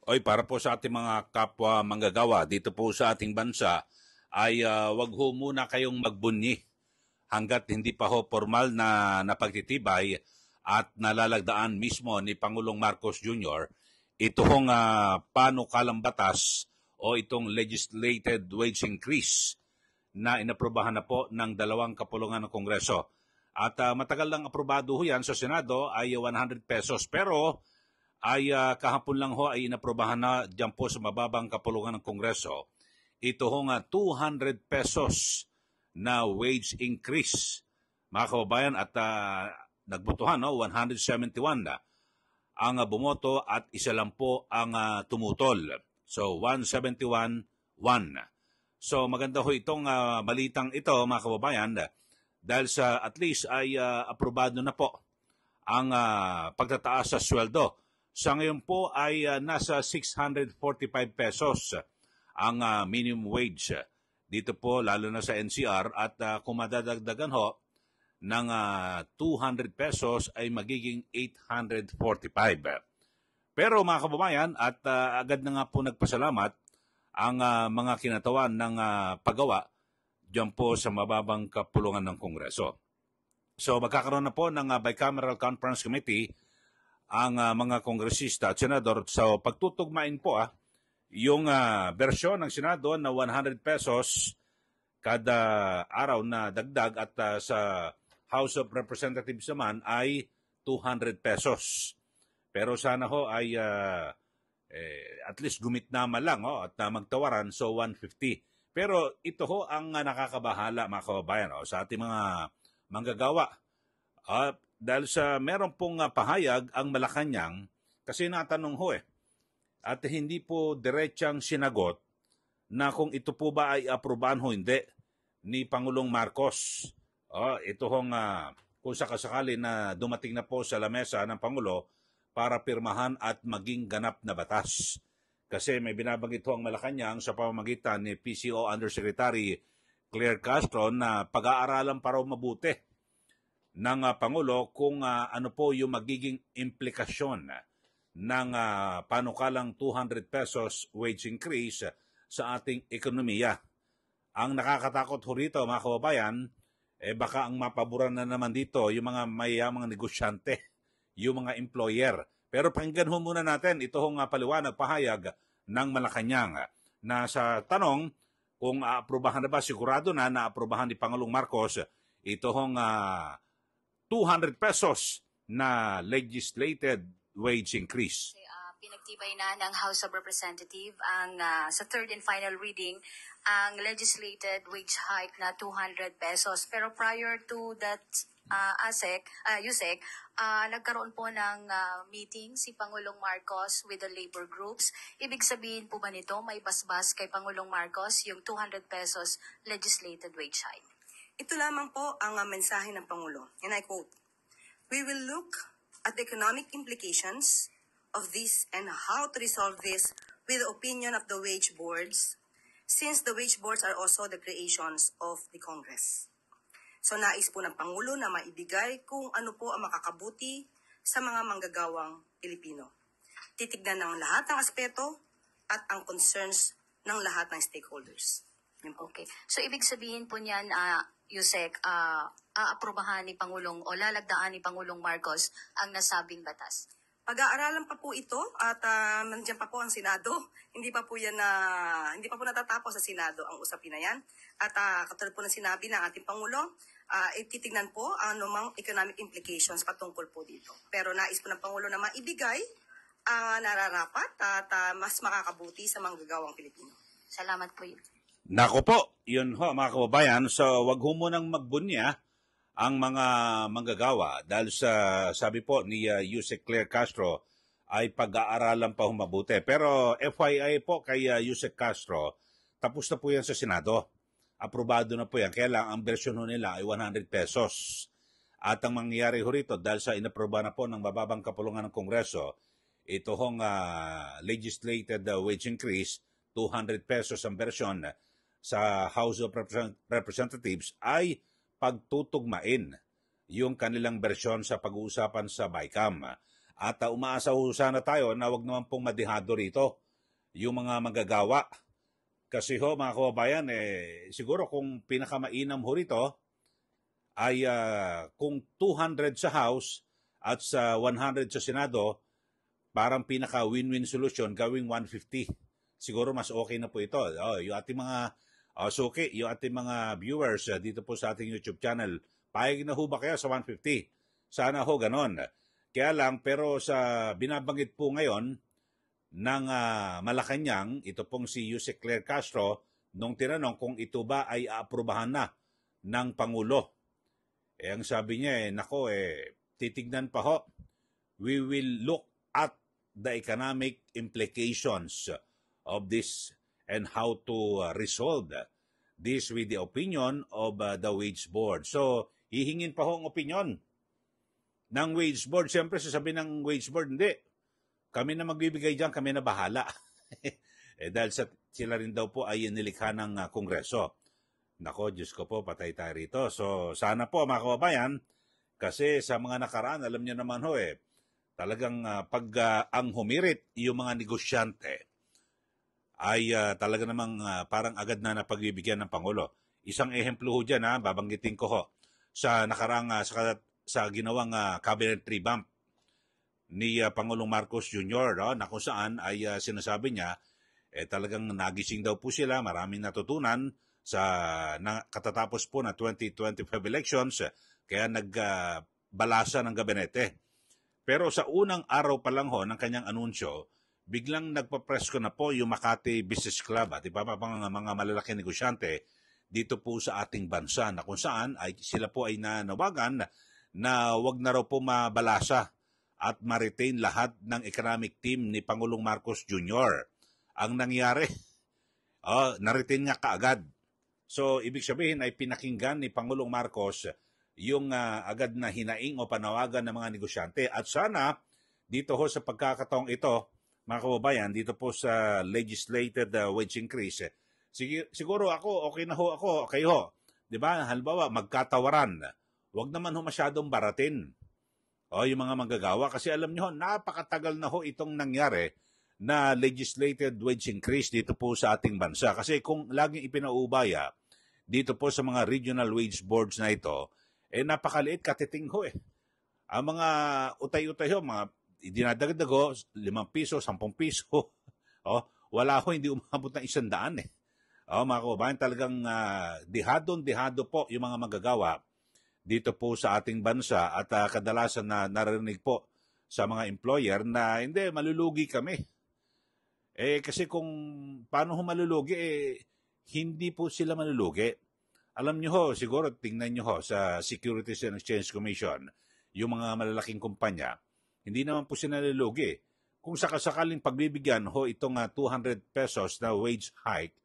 Oy, para po sa ating mga kapwa manggagawa dito po sa ating bansa ay wag ho muna kayong magbunyi hanggat hindi pa ho formal na napagtitibay at nalalagdaan mismo ni Pangulong Marcos Jr. ito hong panukalang batas o itong legislated wage increase na inaprobahan na po ng dalawang kapulungan ng Kongreso. At matagal lang aprobado ho yan sa Senado ay 100 pesos. Pero ay kahapon lang ho ay inaprobahan na dyan po sa mababang kapulungan ng Kongreso ito ho nga 200 pesos na wage increase, mga kababayan, at nagbotohan, no? 171 na ang bumoto at isa lang po ang tumutol. So 171-1. So maganda ho itong balitang ito, mga kababayan, dahil sa at least ay aprobado na po ang pagtataas sa sweldo. Sa ngayon po ay nasa 645 pesos ang minimum wage dito po, lalo na sa NCR. At kung madadagdagan ho ng 200 pesos ay magiging 845. Pero mga kababayan, at agad na nga po nagpasalamat ang mga kinatawan ng paggawa dyan po sa mababang kapulungan ng Kongreso. So magkakaroon na po ng Bicameral Conference Committee ang mga kongresista at senador. So pagtutugmain po yung bersyon ng Senado na 100 pesos kada araw na dagdag at sa House of Representatives naman ay 200 pesos. Pero sana ho ay at least gumitnama lang at magtawaran, so 150. Pero ito ho ang nakakabahala, mga kababayan, sa ating mga manggagawa. Dahil sa meron pong pahayag ang Malacanang, kasi natanong ho at hindi po diretsang sinagot na kung ito po ba ay aprobahan o hindi ni Pangulong Marcos. Ito hong kung sakasakali na dumating na po sa lamesa ng Pangulo para pirmahan at maging ganap na batas. Kasi may binabanggit ho ang Malacanang sa pamamagitan ni PCO Undersecretary Claire Castro na pag-aaralan para mabuti ng Pangulo kung ano po yung magiging implikasyon ng panukalang 200 pesos wage increase sa ating ekonomiya. Ang nakakatakot ho rito, mga kababayan, baka ang mapaboran na naman dito yung mga mayayamang negosyante, yung mga employer. Pero pakinggan ho muna natin ito hong paliwanag, pahayag ng Malacanang na sa tanong kung aprobahan na ba, sigurado na naaprobahan ni Pangulong Marcos ito hong 200 pesos na legislated wage increase. Pinagtibay na ng House of Representatives ang sa third and final reading ang legislated wage hike na 200 pesos. Pero prior to that, Yusek, nagkaroon po ng meeting si Pangulong Marcos with the labor groups. Ibig sabihin po ba nito may basbas kay Pangulong Marcos yung 200 pesos legislated wage hike? Ito lamang po ang mensahe ng Pangulo. And I quote, "We will look at the economic implications of this and how to resolve this with the opinion of the wage boards, since the wage boards are also the creations of the Congress." So nais po ng Pangulo na maibigay kung ano po ang makakabuti sa mga manggagawang Pilipino. Titignan ng lahat ng aspeto at ang concerns ng lahat ng stakeholders. Okay. So ibig sabihin po niyan, Yusek, aaprobahan ni Pangulong o lalagdaan ni Pangulong Marcos ang nasabing batas? Pag-aaralan pa po ito at nandiyan pa po ang Senado. Hindi pa po natatapos sa Senado ang usapin na yan. At katulad po ng sinabi ng ating Pangulo, titignan po anumang economic implications patungkol po dito. Pero nais po ng Pangulo na maibigay ang nararapat at mas makakabuti sa manggagawang Pilipino. Salamat po yun. Nako po, yun ho, mga kababayan. So wag ho munang magbunya ang mga manggagawa dahil sa sabi po ni Yusek Claire Castro ay pag-aaralan pa humabuti. Pero FYI po kay Yusek Castro, tapos na po yan sa Senado. Aprobado na po yan. Kaya lang ang bersyon ho nila ay 100 pesos. At ang mangyayari ho rito dahil sa inaproba na po ng mababang kapulungan ng Kongreso, ito hong legislated wage increase, 200 pesos ang bersyon sa House of Representatives ay pagtutugmain yung kanilang bersyon sa pag-uusapan sa BICAM. At umaasa ho sana tayo na wag naman pong madihado rito yung mga manggagawa. Kasi ho mga kababayan, siguro kung pinakamainam ho rito ay kung 200 sa House at sa 100 sa Senado, parang pinaka win-win solution gawing 150. Siguro mas okay na po ito. Yung ating mga suki, yung ating mga viewers dito po sa ating YouTube channel, payag na ho ba kaya sa 150? Sana ho ganon. Kaya lang, pero sa binabanggit po ngayon ng Malacanang, ito pong si Yusek Claire Castro, nung tinanong kung ito ba ay aaprubahan na ng Pangulo. Ang sabi niya, titignan pa ho. We will look at the economic implications of this and how to resolve this with the opinion of the Wage Board. So, hihingin pa ho ang opinion ng Wage Board. Siyempre, sasabihin ng Wage Board, hindi. Kami na magbibigay dyan, kami na bahala. Dahil sila rin daw po ay nilikha ng Kongreso. Nako, Diyos ko po, patay tayo rito. So, sana po mga kababayan, kasi sa mga nakaraan, alam niyo naman ho talagang pag ang humirit yung mga negosyante, ay talaga namang parang agad na napagbibigyan ng Pangulo. Isang ehemplo ho dyan, babanggitin ko ho, sa nakarang, sa ginawang cabinet revamp ni Pangulong Marcos Jr., na kung saan ay sinasabi niya, talagang nagising daw po sila, maraming natutunan sa katatapos po na 2025 elections, kaya nagbalasa ng gabinete. Pero sa unang araw pa lang ho ng kanyang anunsyo, biglang nagpa-press ko na po yung Makati Business Club at iba pa mga malalaking negosyante dito po sa ating bansa, na kung saan ay sila po ay nanawagan na wag na raw po mabalasa at ma-retain lahat ng economic team ni Pangulong Marcos Jr. Ang nangyari, na-retain nga kaagad. So, ibig sabihin ay pinakinggan ni Pangulong Marcos yung agad na hinaing o panawagan ng mga negosyante. At sana, dito ho sa pagkakataong ito, mga kababayan, dito po sa legislated wage increase, siguro okay na ho ako, kayo ho. Diba? Halimbawa, magkatawaran. Huwag naman ho masyadong baratin. Yung mga manggagawa. Kasi alam nyo, napakatagal na ho itong nangyari na legislated wage increase dito po sa ating bansa. Kasi kung laging ipinaubaya dito po sa mga regional wage boards na ito, napakaliit, katiting ho . Ang mga utay-utay ho, mga dinadagdag ho, 5 piso, 10 piso. Wala ho, hindi umabot ng 100 . Mga kababayan, talagang dihado po yung mga manggagawa dito po sa ating bansa at kadalasan na narinig po sa mga employer na hindi, malulugi kami. Kasi kung paano ho malulugi, hindi po sila malulugi. Alam nyo ho, siguro tingnan nyo ho sa Securities and Exchange Commission, yung mga malalaking kumpanya, hindi naman po sila malulugi. Kung sakasakaling pagbibigyan ho itong 200 pesos na wage hike,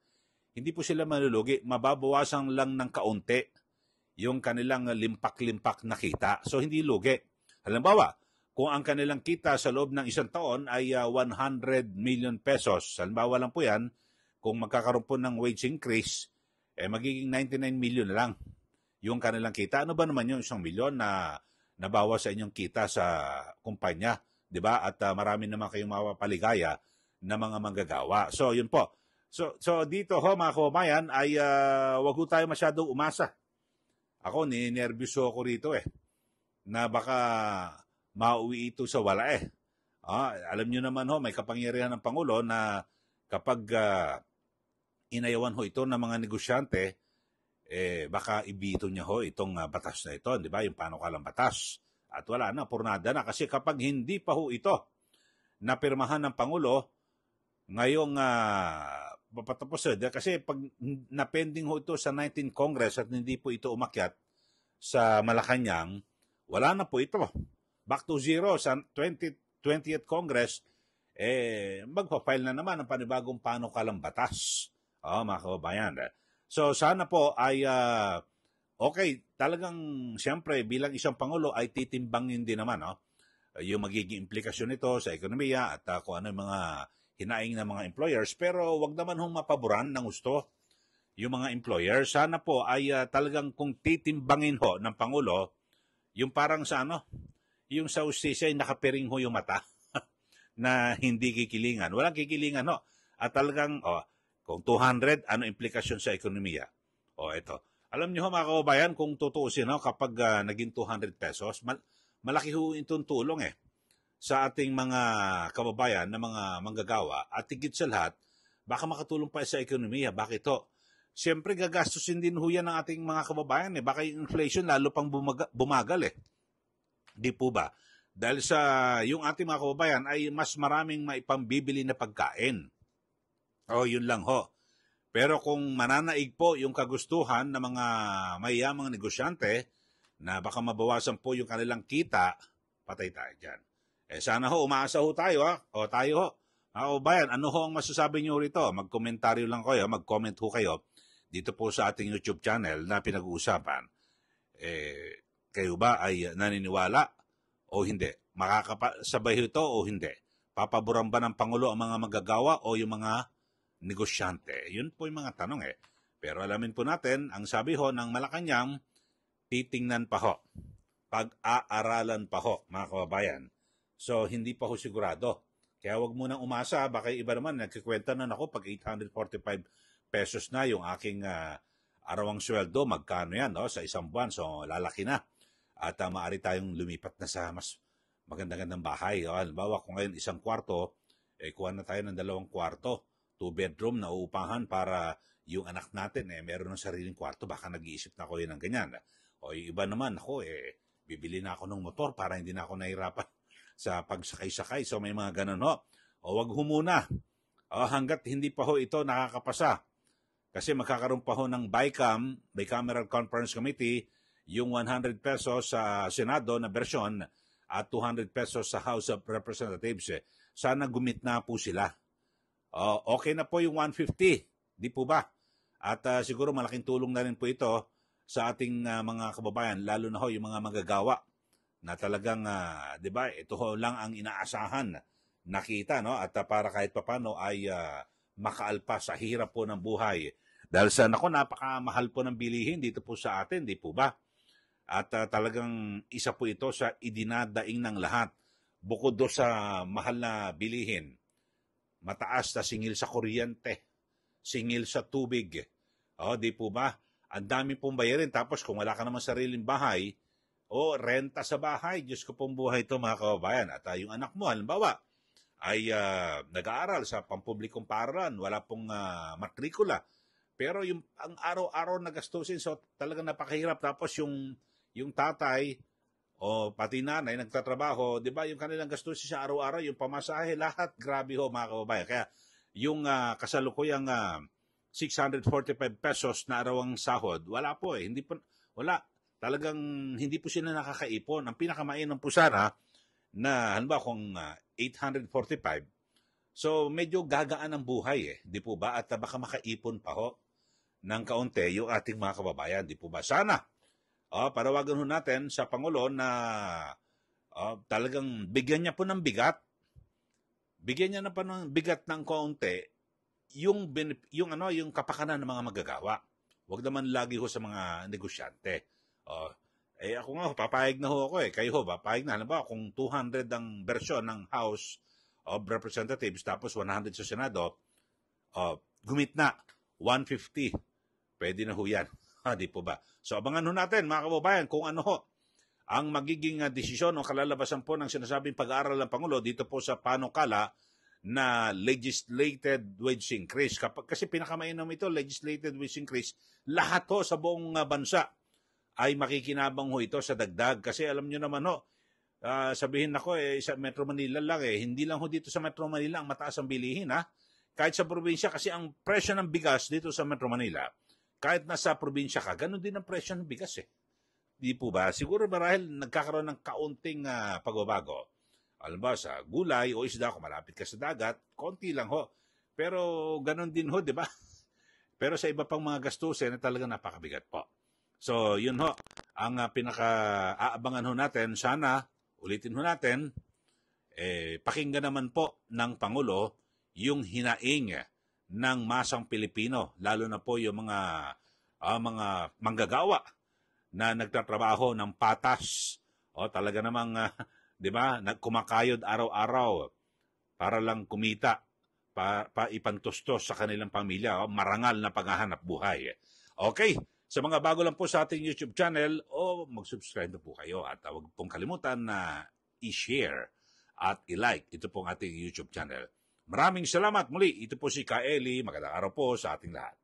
hindi po sila malulugi. Mababawasan lang ng kaunti yung kanilang limpak-limpak na kita. So, hindi lugi. Halimbawa, kung ang kanilang kita sa loob ng isang taon ay 100 million pesos, halimbawa lang po yan, kung magkakaroon po ng wage increase, magiging 99 million na lang yung kanilang kita. Ano ba naman yung 1 milyon na nabawas sa inyong kita sa kumpanya? Diba? At marami naman kayong mapapaligaya na mga manggagawa. So, yun po. So dito ho, mga kababayan, ay wag ho tayo masyadong umasa. Ako, ninervyuso ako rito na baka mauwi ito sa wala alam nyo naman ho, may kapangyarihan ng Pangulo na kapag inayawan ho ito ng mga negosyante, baka ibito niya ho itong batas na ito, di ba? Yung panukalang batas. At wala na, purnada na. Kasi kapag hindi pa ho ito napirmahan ng Pangulo, ngayong papatapos kasi pag napending ho ito sa 19th Congress at hindi po ito umakyat sa Malacanang, wala na po ito. Back to zero sa 20th Congress, magpa-file na naman ng panibagong panukalang batas. Mga kababayan. So sana po ay okay, talagang siyempre bilang isang Pangulo ay titimbangin din naman yung magiging implikasyon nito sa ekonomiya at kung ano yung mga hinaing ng mga employers, pero wag naman hong mapaboran ng gusto yung mga employers. Sana po ay talagang kung titimbangin ho ng Pangulo, yung parang sa yung sa ustisya ay nakapiring ho yung mata na hindi kikilingan. Walang kikilingan ho. At talagang, kung 200, ano implikasyon sa ekonomiya? Ito. Alam niyo ho mga kababayan, kung tutuusin ho, kapag naging 200 pesos, malaki ho itong tulong sa ating mga kababayan na mga manggagawa. At higit sa lahat, baka makatulong pa sa ekonomiya. Bakit ho? Siyempre, gagastusin din ho yan ng ating mga kababayan. Baka yung inflation lalo pang bumagal. Di po ba? Dahil sa yung ating mga kababayan ay mas maraming maipambibili na pagkain. Yun lang ho. Pero kung mananaig po yung kagustuhan ng mga mayayamang negosyante na baka mabawasan po yung kanilang kita, patay tayo dyan. Sana ho, umaasa ho tayo tayo ho. Mga kababayan, ano ho ang masasabi nyo rito? Mag-komentaryo lang kayo, mag-comment ho kayo dito po sa ating YouTube channel na pinag-uusapan. Kayo ba ay naniniwala o hindi? Makakasabay ito o hindi? Papaboran ba ng Pangulo ang mga manggagawa o yung mga negosyante? Yun po yung mga tanong Pero alamin po natin, ang sabi ho ng Malacanang, titingnan pa ho. Pag-aaralan pa ho, mga kababayan. So, hindi pa ho sigurado. Kaya wag mo nang umasa, baka iba naman, nagkikwenta na ako pag 845 pesos na yung aking arawang sweldo, magkano yan sa isang buwan, so lalaki na. At maaari tayong lumipat na sa mas magandang bahay. Halimbawa, kung ngayon isang kwarto, kuha na tayo ng 2 kwarto, 2-bedroom na uupahan para yung anak natin meron ng sariling kwarto, baka nag-iisip na ako yun ng ganyan. Yung iba naman, bibili na ako ng motor para hindi na ako nahirapan sa pagsakay-sakay. So may mga ganun ho. Wag ho muna. Hanggat hindi pa ho ito nakakapasa. Kasi magkakaroon pa ho ng Bicameral Conference Committee, yung 100 pesos sa Senado na bersyon at 200 pesos sa House of Representatives. Sana gumitna po sila. Okay na po yung 150. Di po ba? At siguro malaking tulong na rin po ito sa ating mga kababayan, lalo na ho yung mga magagawa na talagang, di ba, ito ho lang ang inaasahan nakita, no? At para kahit papano ay makaalpa sa hirap po ng buhay. Dahil sa napakamahal po ng bilihin dito po sa atin, di po ba? At talagang isa po ito sa idinadaing ng lahat. Bukod do sa mahal na bilihin, mataas na singil sa kuryente, singil sa tubig. Di po ba? Ang dami pong bayarin. Tapos kung wala ka naman sariling bahay, renta sa bahay. Diyos ko pong buhay ito mga kababayan. At yung anak mo, halimbawa, ay nag-aaral sa pampublikong paaralan, wala pong matrikula. Pero ang araw-araw na gastusin, so talagang napakahirap. Tapos yung tatay o pati nanay nagtatrabaho, di ba, yung kanilang gastusin sa araw-araw, yung pamasahe, lahat, grabe ho mga kababayan. Kaya yung kasalukuyang 645 pesos na arawang sahod, wala po wala. Talagang hindi po sila nakakaipon. Ang pinakamainam po sana na halimbawa kung 845, so medyo gagaan ang buhay di po ba? At baka makaipon pa ho ng kaunti yung ating mga kababayan, di po ba? Sana panawagan ho natin sa Pangulo na talagang bigyan niya po ng bigat. Bigyan niya na po ng bigat ng kaunti yung kapakanan ng mga magagawa. Huwag naman lagi ho sa mga negosyante. Ako nga, papayag na ho ako Kayo ho, papayag na. Halimbawa, kung 200 ang bersyon ng House of Representatives, tapos 100 sa Senado, gumit na, 150. Pwede na ho yan. Di po ba? So, abangan ho natin, mga kababayan, kung ano ho ang magiging desisyon o kalalabasan po ng sinasabing pag-aaral ng Pangulo dito po sa panukala na legislated wage increase. Kasi pinakamainam ito, legislated wage increase, lahat ho sa buong bansa ay makikinabang ho ito sa dagdag. Kasi alam nyo naman ho, sabihin ako sa Metro Manila lang hindi lang ho dito sa Metro Manila ang mataas ang bilihin Kahit sa probinsya, kasi ang presyo ng bigas dito sa Metro Manila, kahit nasa probinsya ka, ganun din ang presyo ng bigas Di po ba? Siguro marahil nagkakaroon ng kaunting pagbabago. Alam ba, sa gulay o isda, kung malapit ka sa dagat, konti lang ho. Pero ganun din ho, di ba? Pero sa iba pang mga gastusin, talaga napakabigat po. So, yun ho, ang pinaka-aabangan ho natin, sana, ulitin ho natin, pakinggan naman po ng Pangulo yung hinaing ng masang Pilipino, lalo na po yung mga manggagawa na nagtatrabaho ng patas. Talaga namang 'di ba? Nagkumakayod araw-araw para lang kumita, ipantustos sa kanilang pamilya, marangal na paghahanap buhay. Okay, sa mga bago lang po sa ating YouTube channel, mag-subscribe na po kayo at huwag pong kalimutan na i-share at i-like ito pong ating YouTube channel. Maraming salamat muli. Ito po si Kaeli. Magandang araw po sa ating lahat.